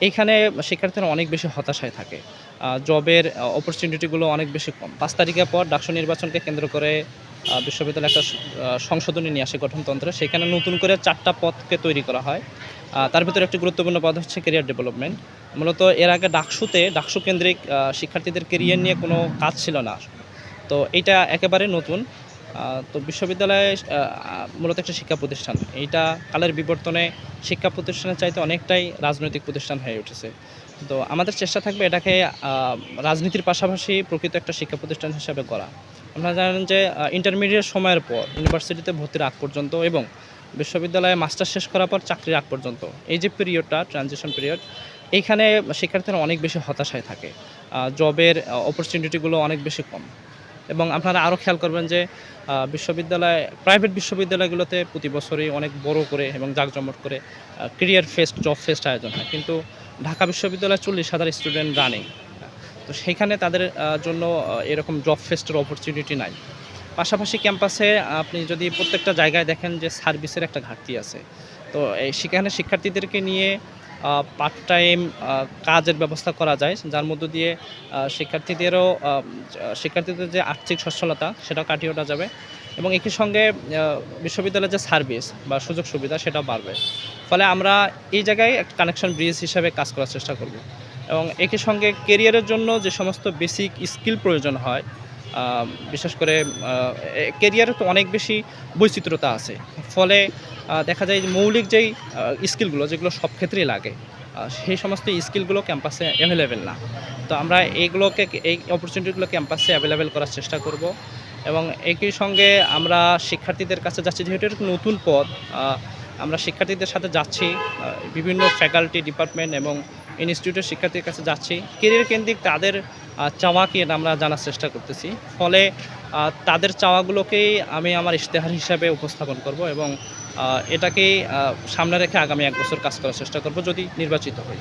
এইখানে শিক্ষার্থীরা অনেক বেশি হতাশায় থাকে। জবের অপরচুনিটিগুলো অনেক বেশি কম। ৫ তারিখের পর ডাকসু নির্বাচনকে কেন্দ্র করে বিশ্ববিদ্যালয় একটা সংশোধনী নিয়ে আসে গঠনতন্ত্রে। সেখানে নতুন করে ৪ টা পদকে তৈরি করা হয়। তার ভেতরে একটি গুরুত্বপূর্ণ পদ হচ্ছে ক্যারিয়ার ডেভেলপমেন্ট। মূলত এর আগে ডাকসু কেন্দ্রিক শিক্ষার্থীদের ক্যারিয়ার নিয়ে কোনো কাজ ছিল না। তো এইটা একেবারে নতুন। আ তো বিশ্ববিদ্যালয় মূলত একটা শিক্ষা প্রতিষ্ঠান। এইটা কালের বিবর্তনে শিক্ষা প্রতিষ্ঠানের চাইতে অনেকটাই রাজনৈতিক প্রতিষ্ঠান হয়ে উঠেছে। তো আমাদের চেষ্টা থাকবে এটাকে আ রাজনীতির পাশাপাশি প্রকৃত একটা শিক্ষা প্রতিষ্ঠান হিসাবে গড়া। আপনারা জানেন যে ইন্টারমিডিয়েট সময়ের পর ইউনিভার্সিটিতে ভর্তির আগ পর্যন্ত এবং বিশ্ববিদ্যালয়ে মাস্টার্স শেষ করার পর চাকরির আগ পর্যন্ত এই যে পিরিয়ডটা ট্রানজিশন পিরিয়ড এইখানে শিক্ষার্থীরা অনেক বেশি হতাশায় থাকে। জবের অপরচুনিটিগুলো অনেক বেশি কম। এবং আপনারা আরও খেয়াল করবেন যে প্রাইভেট বিশ্ববিদ্যালয়গুলোতে প্রতি বছরই অনেক বড় করে এবং জাঁকজমট করে ক্যারিয়ার ফেস্ট, জব ফেস্ট আয়োজন হয়। কিন্তু ঢাকা বিশ্ববিদ্যালয়ে ৪০,০০০ স্টুডেন্ট রানিং। তো সেইখানে তাদের জন্য এরকম জব ফেস্টের অপরচুনিটি নাই। পাশাপাশি ক্যাম্পাসে আপনি যদি প্রত্যেকটা জায়গায় দেখেন যে সার্ভিসের একটা ঘাটতি আছে। তো সেখানে শিক্ষার্থীদেরকে নিয়ে পার্ট টাইম কাজের ব্যবস্থা করা যায়। যার মধ্য দিয়ে শিক্ষার্থীদের যে আর্থিক সচ্ছলতা সেটাও কাটিয়ে ওঠা যাবে এবং একই সঙ্গে বিশ্ববিদ্যালয়ের যে সার্ভিস বা সুযোগ সুবিধা সেটাও বাড়বে। ফলে আমরা এই জায়গায় একটা কানেকশন ব্রিজ হিসাবে কাজ করার চেষ্টা করব এবং একই সঙ্গে কেরিয়ারের জন্য যে সমস্ত বেসিক স্কিল প্রয়োজন হয়, আ বিশেষ করে কেরিয়ারে তো অনেক বেশি বৈচিত্র্যতা আছে। ফলে দেখা যায় যে মৌলিক যেই স্কিলগুলো যেগুলো সব ক্ষেত্রেই লাগে, সেই সমস্ত স্কিলগুলো ক্যাম্পাসে অ্যাভেলেবেল না। তো আমরা এই অপরচুনিটিগুলো ক্যাম্পাসে অ্যাভেলেবেল করার চেষ্টা করব এবং একই সঙ্গে আমরা শিক্ষার্থীদের কাছে যাচ্ছি যেহেতু এটা নতুন পদ, আ আমরা শিক্ষার্থীদের সাথে যাচ্ছি, বিভিন্ন ফ্যাকাল্টি, ডিপার্টমেন্ট এবং ইনস্টিটিউটের শিক্ষার্থীর কাছে যাচ্ছি। কেরিয়ার কেন্দ্রিক তাদের চাওয়া কি এটা আমরা জানার চেষ্টা করতেছি। ফলে তাদের চাওয়াগুলোকেই আমি আমার ইশতেহার হিসাবে উপস্থাপন করব এবং এটাকেই সামনে রেখে আগামী ১ বছর কাজ করার চেষ্টা করব যদি নির্বাচিত হই।